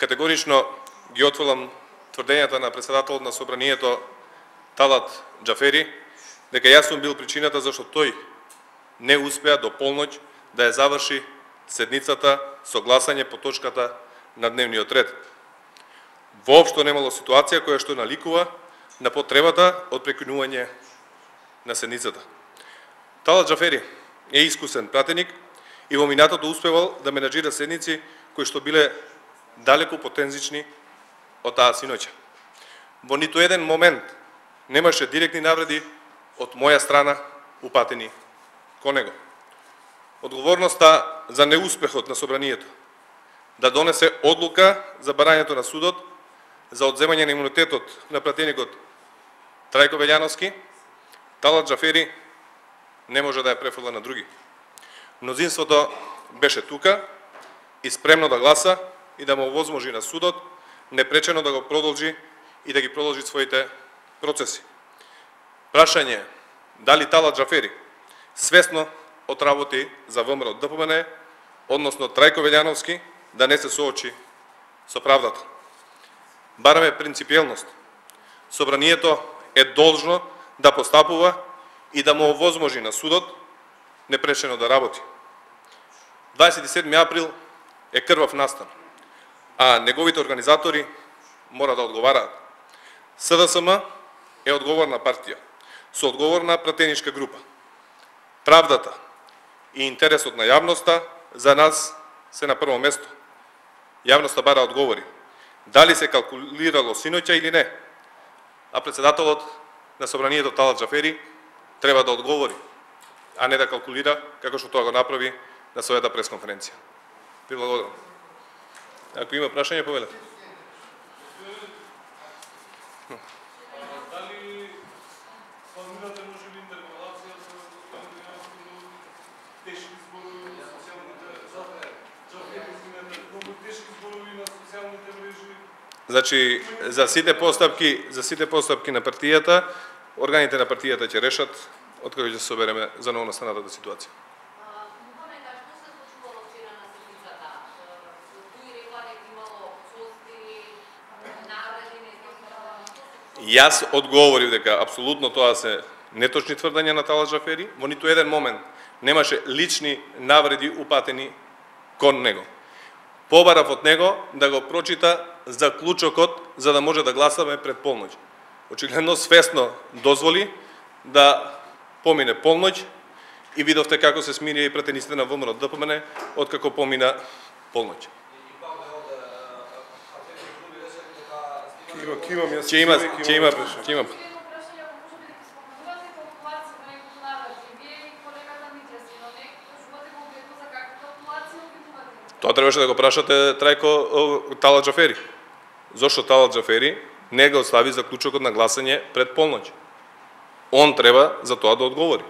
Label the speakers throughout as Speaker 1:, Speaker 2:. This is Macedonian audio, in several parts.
Speaker 1: категорично ги отфрлам тврдењата на председателот на собранието Талат Џафери, дека јас сум бил причината зашто тој не успеа до полноќ да ја заврши седницата со гласање по точката на дневниот ред. Воопшто немало ситуација која што наликува на потребата од прекинување на седницата. Талат Џафери е искусен пратеник и во минатото успевал да менаџира седници кои што биле далеку потензични од таа синоќа. Во ниту еден момент немаше директни навреди од моја страна упатени кон него. Одговорноста за неуспехот на собранието да донесе одлука за барањето на судот за одземање на имунитетот на пратеникот Трајко Велјановски, Талат Џафери не може да ја префрла на други. Мнозинството беше тука и спремно да гласа и да му овозможи на судот непречено да го продолжи и да ги продолжи своите процеси. Прашање дали Талат Џафери свесно отработи за ВМРО ДПМН, односно Трајко Велјановски, да не се соочи со правдата. Бараме принципиелност. Собранието е должно да постапува и да му овозможи на судот непречено да работи. 27 април е крвав настан, а неговите организатори мора да одговараат. СДСМ е одговорна партија, со одговорна пратеничка група. Правдата и интересот на јавноста за нас се на прво место. Јавноста бара одговори. Дали се калкулирало синоќа или не? А председателот на собранието Талат Џафери треба да одговори, а не да калкулира како што тоа го направи на својата пресконференција. Ви благодарам. Ако има прашање, повелете.
Speaker 2: Дали планирате можеби интерпелација за тешки зборови на социјалните мрежи?
Speaker 1: Значи, за сите постапки на партијата, органите на партијата ќе решат откако ќе се собереме за новонастанатата ситуација. Јас одговорив дека апсолутно тоа се неточни тврдења на Талат Џафери, во ниту еден момент немаше лични навреди упатени кон него. Побарав од него да го прочита заклучокот за да може да гласаме пред полноќ. Очигледно свесно дозволи да помине полноќ и видовте како се смирија и пратениците на ВМРО ДПМН откако помина полноќ. Ќе има. Тоа требаше да го прашате Талат Џафери. Зошто Талат Џафери не го остави заклучокот на гласање пред полноќ? Он треба за тоа да одговори.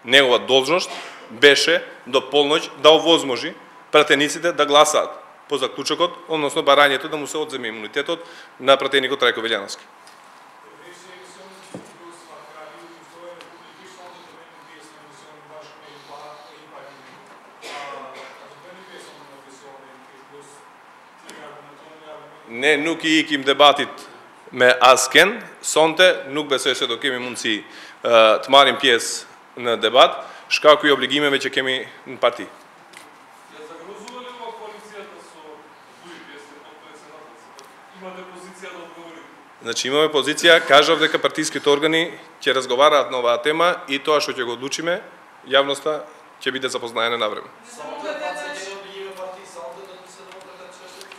Speaker 1: Негова должност беше до полноќ да овозможи пратениците да гласаат по заклучокот, односно барањето да му се одземе имунитетот на пратеникот Трајко Велјановски. Не, нук и иким дебатит me asken, sonte nuk besoj se do kemi mundësi të marrim pjesë në debat, shkaku i obligimeve që kemi në parti. Значи имаме позиција, кажав дека партиските органи ќе разговараат на оваа тема и тоа што ќе го одлучиме, јавноста ќе биде запознаена на време.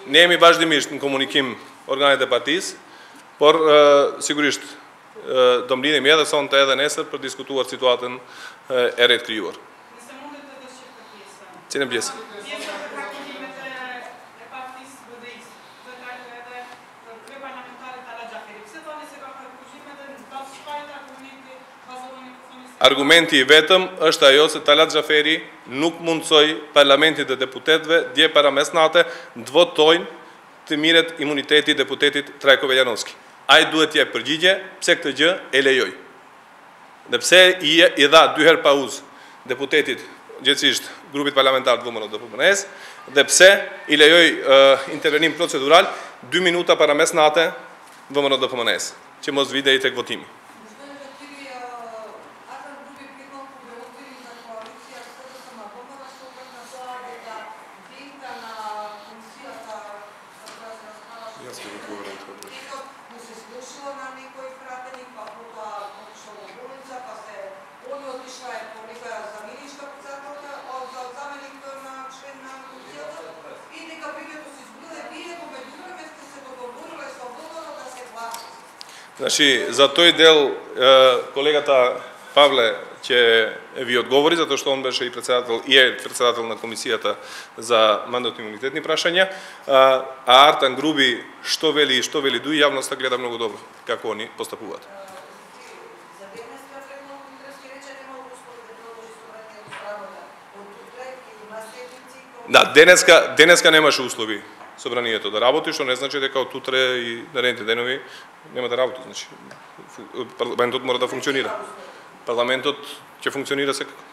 Speaker 1: Не ми важни ми në komunikim organet e partisë, por sigurisht do mblidhemi edhe sonte edhe nesër për diskutuar situatën e re të krijuar. Cilën pjesë? Argumenti I vetëm është ajo se Talat Џафери nuk mundsoi parlamentit dhe deputetëve dje para mesnate të votojnë të miret imuniteti deputetit Trajko Veljanovski. Ai duhet t'jep përgjigje pse këtë gjë e lejoi. Dhe pse I dha 2 herë pauzë deputetit gjithësisht grupit parlamentar të VMRO dhe PPNS, dhe pse i lejoj intervenim procedural 2 minuta para mesnate VMRO dhe PPNS, që mos vide i tek votimi. Значи, за тој дел колегата Павле ќе ви одговори, затоа што он беше и председател, и е председател на комисијата за мандатно-имунитетни прашања, а Артан Груби што вели и што вели дуи, јавноста гледа многу добро како они постапуваат. Да, денеска немаше услови собранието да работи, што не значи дека од утре и наредните денови нема да работи. Значи, парламентот мора да функционира. Парламентот ќе функционира секако.